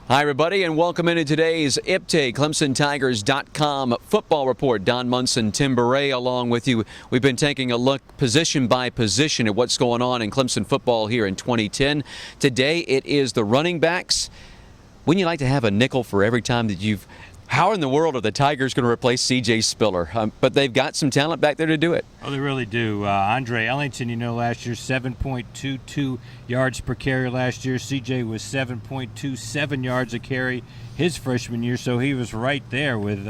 Hi, everybody, and welcome into today's IPTAY, ClemsonTigers.com football report. Don Munson, Tim Beret along with you. We've been taking a look position by position at what's going on in Clemson football here in 2010. Today, it is the running backs. Wouldn't you like to have a nickel for every time that you've... How in the world are the Tigers going to replace C.J. Spiller? But they've got some talent back there to do it. Oh, they really do. Andre Ellington, last year, 7.22 yards per carry last year. C.J. was 7.27 yards a carry his freshman year, so he was right there with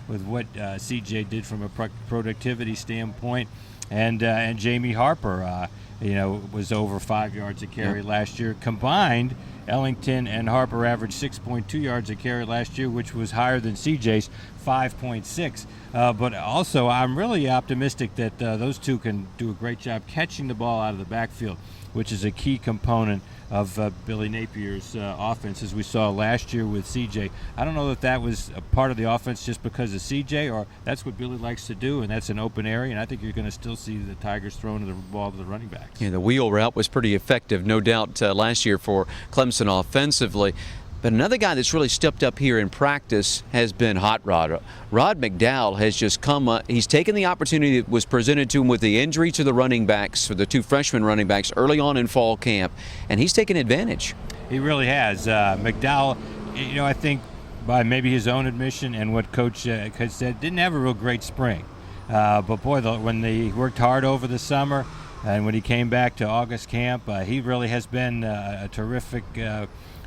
what C.J. did from a productivity standpoint. And Jamie Harper, was over 5 yards a carry last year. Combined, Ellington and Harper averaged 6.2 yards a carry last year, which was higher than CJ's 5.6. But also, I'm really optimistic that those two can do a great job catching the ball out of the backfield, which is a key component of Billy Napier's offense, as we saw last year with CJ. I don't know if that was a part of the offense just because of CJ, or that's what Billy likes to do, and that's an open area, and I think you're going to still see the Tigers throwing the ball to the running backs. Yeah, the wheel route was pretty effective, no doubt, last year for Clemson offensively. But another guy that's really stepped up here in practice has been Hot Rod. Rod McDowell has just come he's taken the opportunity that was presented to him with the injury to the running backs, for the two freshman running backs early on in fall camp, and he's taken advantage. He really has. McDowell, I think by maybe his own admission and what Coach said, didn't have a real great spring. But boy, when he worked hard over the summer and when he came back to August camp, he really has been a terrific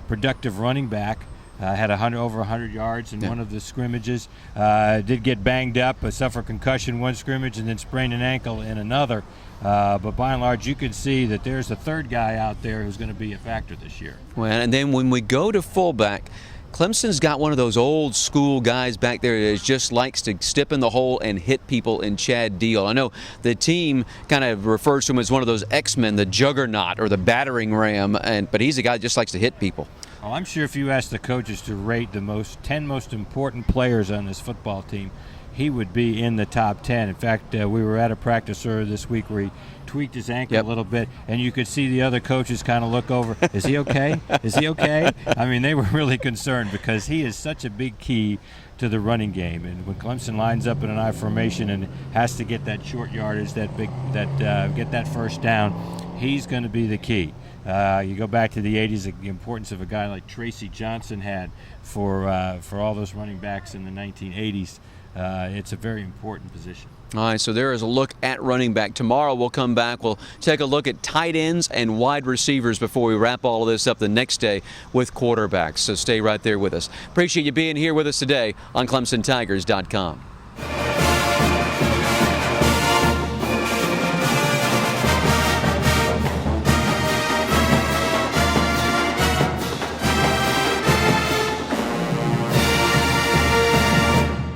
productive running back. Had over 100 yards in one of the scrimmages. Did get banged up, suffered concussion one scrimmage, and then sprained an ankle in another. But by and large, you can see that there's a third guy out there who's going to be a factor this year. Well, and then when we go to fullback, Clemson's got one of those old school guys back there that just likes to step in the hole and hit people in Chad Deal. I know the team kind of refers to him as one of those X-Men, the juggernaut or the battering ram, but he's a guy that just likes to hit people. Well, I'm sure if you asked the coaches to rate the 10 most important players on this football team, he would be in the top 10. In fact, we were at a practice earlier this week where he tweaked his ankle a little bit, and you could see the other coaches kind of look over. Is he okay? Is he okay? I mean, they were really concerned because he is such a big key to the running game. And when Clemson lines up in an I formation and has to get that short yardage, get that first down, he's going to be the key. You go back to the 80s, the importance of a guy like Tracy Johnson had for all those running backs in the 1980s. It's a very important position. All right, so there is a look at running back. Tomorrow we'll come back. We'll take a look at tight ends and wide receivers before we wrap all of this up the next day with quarterbacks. So stay right there with us. Appreciate you being here with us today on ClemsonTigers.com.